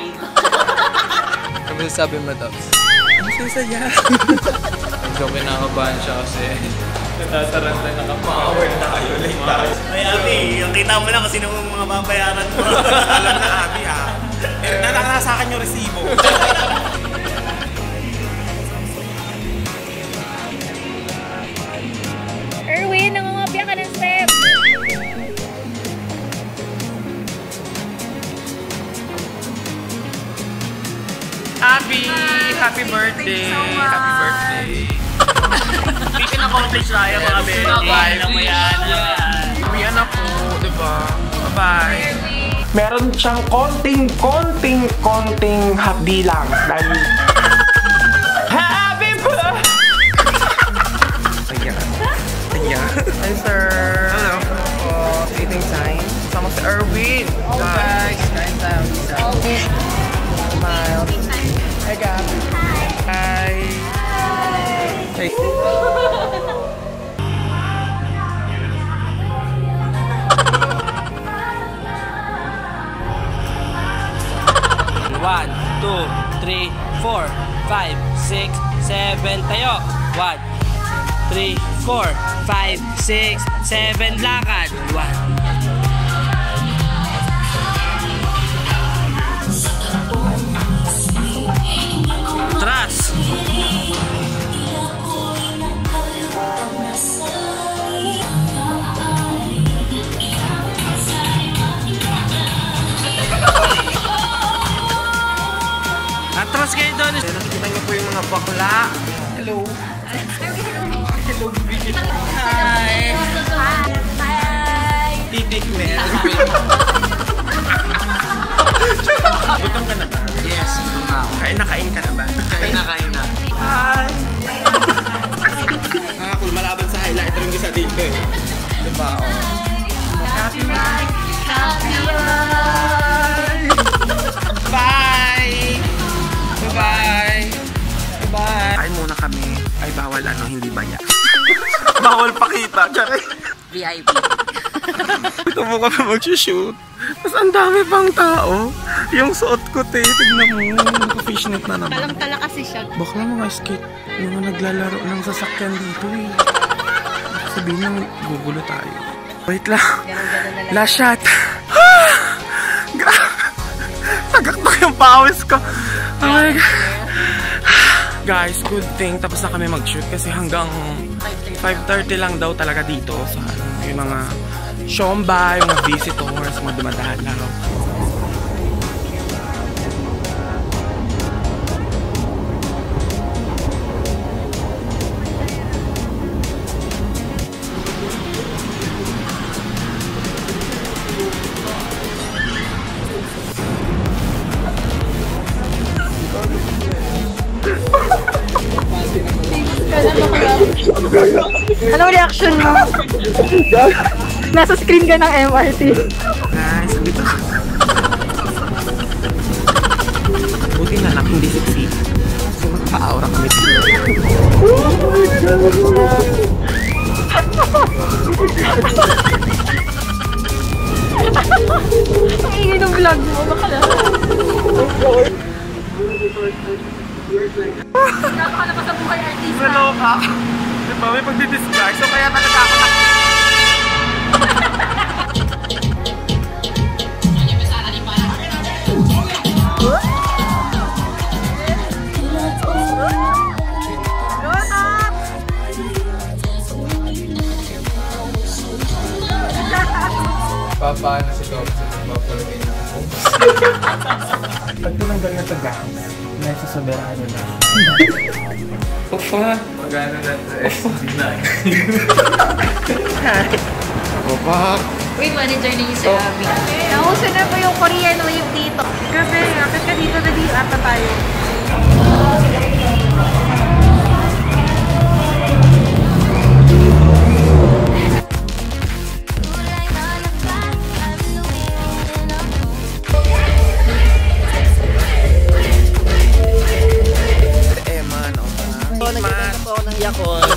Bye! Ano sabi mo, Tops? Ang sasaya. Medyo kinakabahan siya kasi natataranta na Power tayo, late tayo. Ay, Abi, kita mo na kasi sino mga babayaran mo. Alam na, Abi, ha? Nanakala sa akin yung resibo. Erwin, nangungopia ka ng step. Abby! Happy birthday! Happy birthday! Mission accomplished tayo mga baby. Alam mo yan. Uwian na po, diba? Bye-bye! Meron siyang konting hapdi lang dahil happy birthday! Ayan. Hi, sir. Hello. Eating time. Sama si Erwin. Bye. Kain tayo. Smile. Hi, Gab. Hi. Hi. One, two, three, 4, 5, 6, 7, tayo. 1, 3, 4, 5, 6, 7, lakad. 1. Tras. Atras kayo doon. Nakikita niyo po yung mga bakla. Hello. Hello, baby. Hi. Hi! Titik Mel. Gutom ka na ba? Yes, gutom na ako. Kain ka na ba? Kain na. Hi. Nakakul, malaban sa highlight. Ito yung isa dito eh. Diba? Happy life. Happy life. Bye. Bye-bye. Bye. Kain muna kami. Ay, bawal hindi baya. Bawal pakita. Tsaka. VIP. Ito po kami mag-shoot. Tapos ang dami pang tao. Yung suot ko, tignan mo. Naka-fishnet na naman. Talang-tala kasi siya. Bakla mga skate. Yung mga naglalaro ng sasakyan dito eh. Sabihin nang gugulo tayo. Wait lang. Ganun-ganun na lang. Last shot. Tagaktak yung pawis ko. Oh my God. Guys, good thing. Tapos na kami mag-shoot kasi hanggang 5:30 lang daw talaga dito sa yung mga shomba, yung mga visitors, mga dumadalaw. Anong reaction mo? Nasa screen ka ng MRT. Guys, dito. Buti na lang, hindi sexy. Kasi magpa-aura kami dito. Ang ingay ng vlog mo, baka lang. Nakaka na pa sa buhay artista. Naloka. Diba, may pagdidisguise. So kaya talaga ako na... Paano si Tops sa pagpapalagay ng post? Pag tinanggal na ito guys, nasa soberano na. Opa! Magano na sa SD9. Opa! Uy, manager na yung si Abby. Nauso na po yung Korean wave dito. Kasi, akit ka dito na di ata tayo.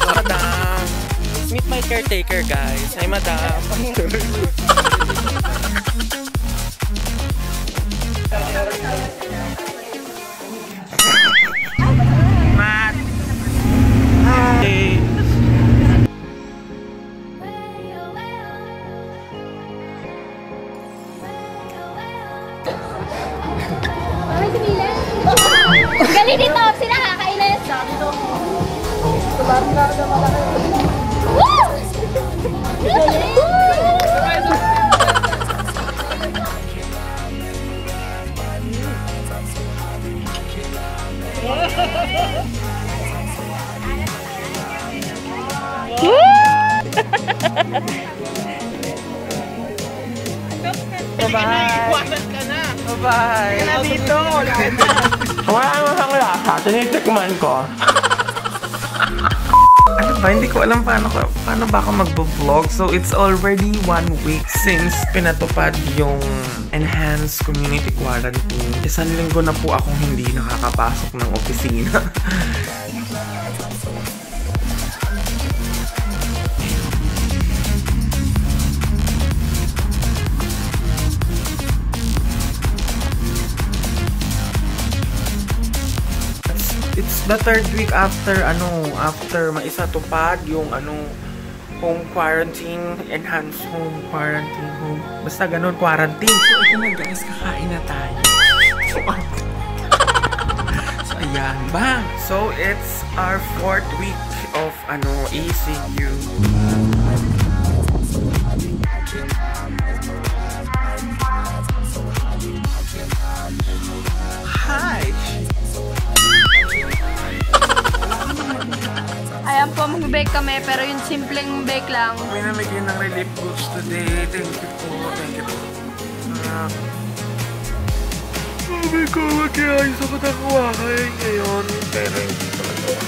Madam, meet my caretaker guys. Hi madam. Matt! Hi! Galing dito, sila kakainis. Bye-bye! Kaya dito! Wala naman ang lasa. Tinitikman ko. Ano ba? Hindi ko alam paano ba ako magbo-vlog. So, it's already 1 week since pinatupad yung enhanced community quarantine. Isang linggo na po akong hindi nakakapasok ng opisina. It's the 3rd week after maisa tupad yung home quarantine, enhanced home quarantine, basta ganun, quarantine. So ito na guys, kakain na tayo. So ayan, bang! So it's our 4th week of ECU. Hi! Ayan po, mag-bake kami, pero yung simpleng bake lang. May namigay ng relief goods today. Thank you po. Thank you po. Sabi ko, mag-iayos ako ng kuwakay ngayon. Pero hindi ko nagawa.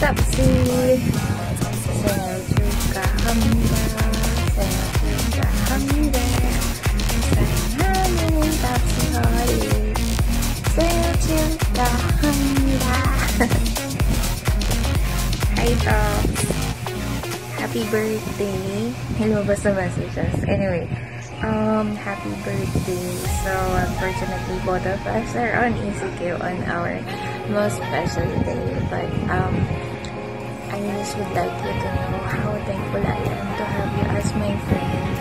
Tapsi. Seljuka hamida. Seljuka hamida. Sayangin tapsi hari. Seljuka hamida. Hi, Tops. Happy birthday. Hello, basta messages. Anyway, happy birthday. So, unfortunately, both of us are on ECQ on our most special day. But, I just would like you to know how thankful I am to have you as my friend.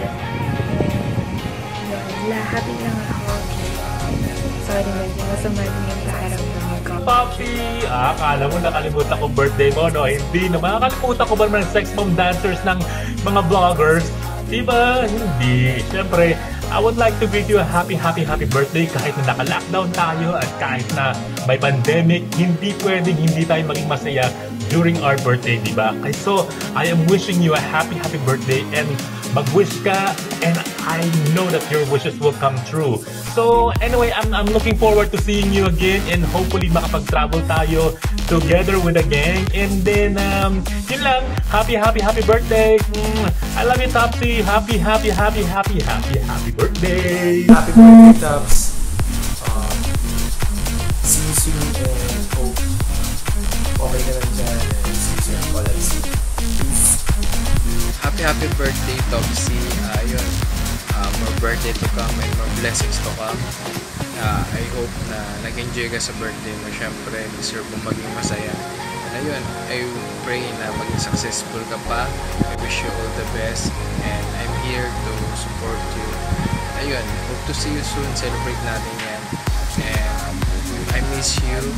And, happy lang ako. Sorry, medyo masama din yung nakaramdaman ko. Papi! Akala mo nakalimutan ko birthday mo, no? Hindi naman. Nakalimutan ko ba naman ang sex bomb dancers ng mga vloggers? Diba? Hindi. Siyempre, I would like to greet you a happy birthday kahit na naka-lockdown tayo at kahit na may pandemic, hindi pwedeng hindi tayo maging masaya during our birthday, diba? So, I am wishing you a happy birthday and mag-wish ka and I know that your wishes will come true. So, anyway, I'm looking forward to seeing you again and hopefully makapag-travel tayo together with a gang. And then, yun lang. Happy birthday! I love you, Topsy! Happy birthday! Happy birthday, Tops! See you soon and hope okay ka lang dyan and see you soon. Collabs. Peace! Happy birthday, Topsy. Yun. More birthday to come and more blessings to come. I hope na nag-enjoy ka sa birthday mo. Siyempre, deserve mo maging masaya. Ayun, I pray na maging successful ka pa. I wish you all the best and I'm here to support you. Ayun, hope to see you soon. Celebrate natin yan. And I miss you.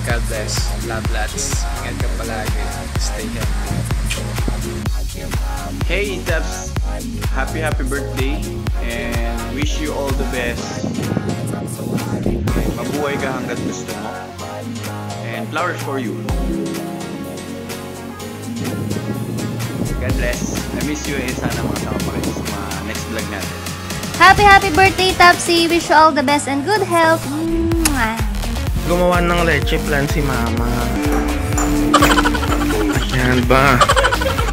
God bless. Love lots. Ingat ka palagi. Stay healthy. Hey Tabs! Happy birthday and wish you all the best. Mabuhay ka hanggat gusto mo. And flowers for you. God bless. I miss you and sana makasama pa kayo sa mga next vlog natin. Happy birthday, Topsy! Wish you all the best and good health. Gumawa ng leche plan si Mama. Ayan ba?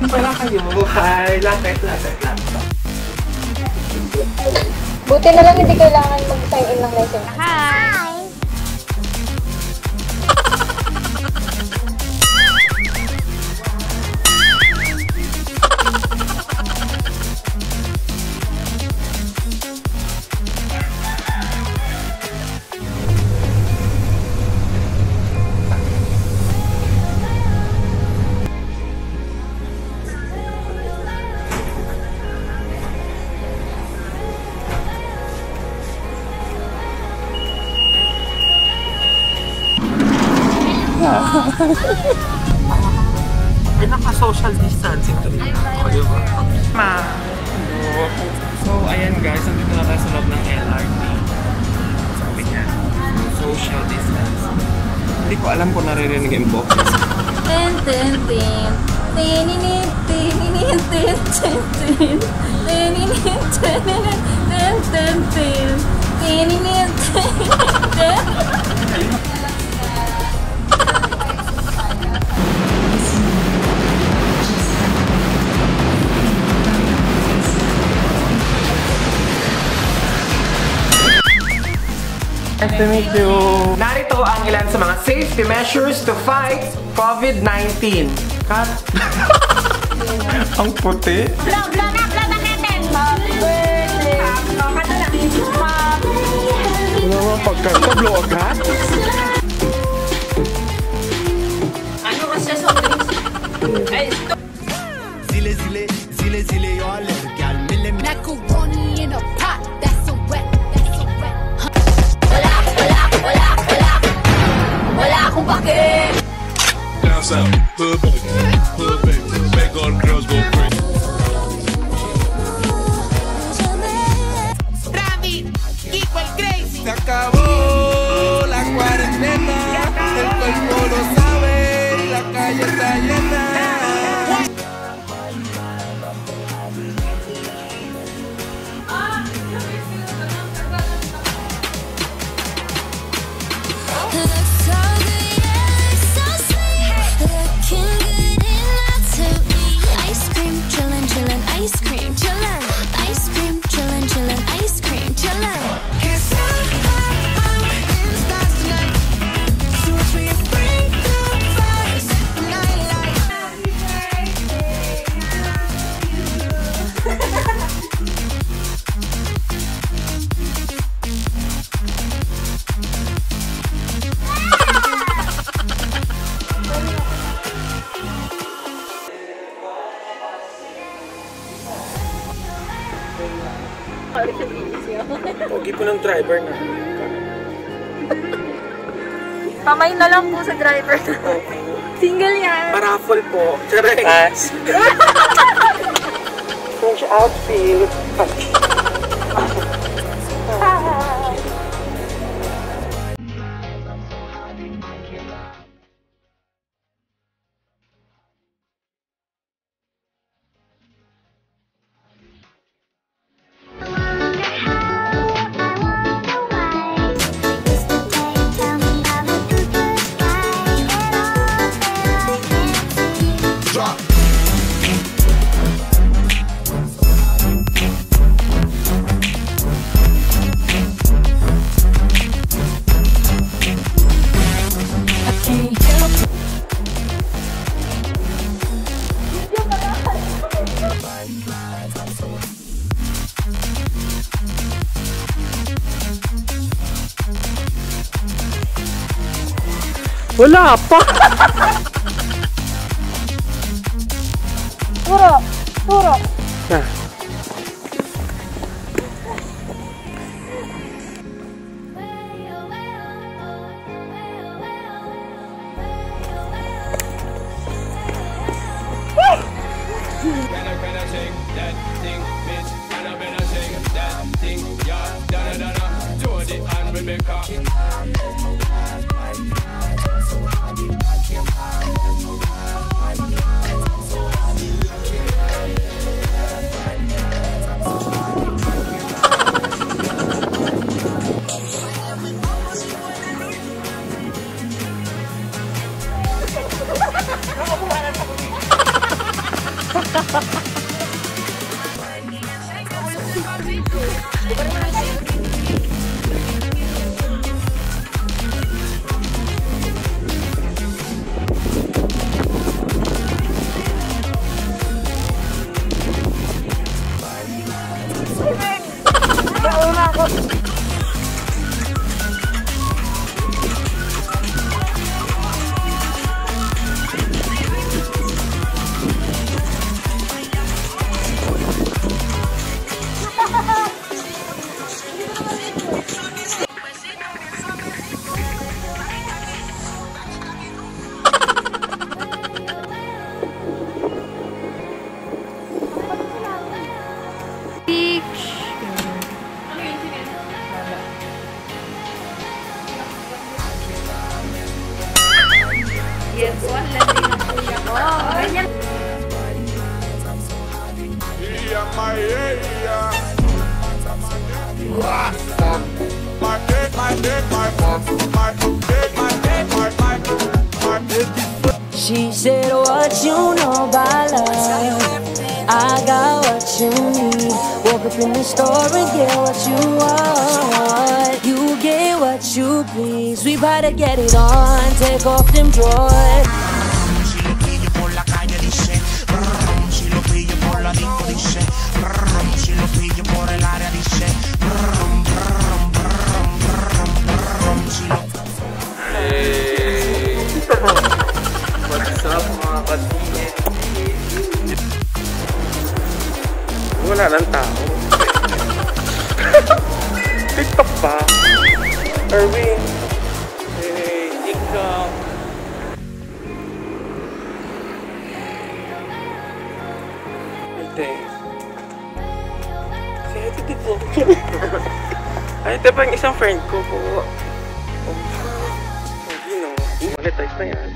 Wala kayo. Hi! Lapit. Buti na lang hindi kailangan mag-sign in ng lesson. Hi! Ay, naka-social distancing to nila. O, diba? So, ayan guys, nandito na tayo sa loob ng LRT. Sabi niya, social distancing. Hindi ko alam kung naririnig yung boses. Tin, tin, tin. Tininin, tininin, tin, tin, tin. Tininin, tininin, tin, tin, tin. Tininin, tininin, tin. Nice to meet you! Narito ang ilan sa mga safety measures to fight COVID-19. Cut! Ang puti! Blow na natin! Happy birthday! Kata lang! Wala naman pagkanta, blow agad? Ano kasi sa drinks? Ay, stop! Zile zile, zile zile yo aler gal mille Macaroni in a pot, that's a wet. Wala akong pake! Down south, hood back, make all the girls go crazy. Rami, equal crazy! Se acabó la cuarentena, el cuerpo lo sabe, la calle está llena. Pogi po ng driver na. Kamay na lang po sa driver. Single yan. Paraffle po. Charing. French outfit. Wala pa! Puro! Puro! beach in Lala. Yes, one landing ng kuya ko. Ganyan. She said, what you know about love? I got what you need. Woke up in the store and get what you want. You get what you please. We about to get it on. Take off them drawers. What's up mga ka-TNT? Wala ng tao. TikTok ba? Erwin. Hey, ikaw. Ate. Si Ate dito. Ay, ito pa yung isang friend ko po. Monetize na yan.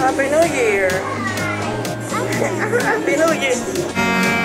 Happy New Year! Happy New Year!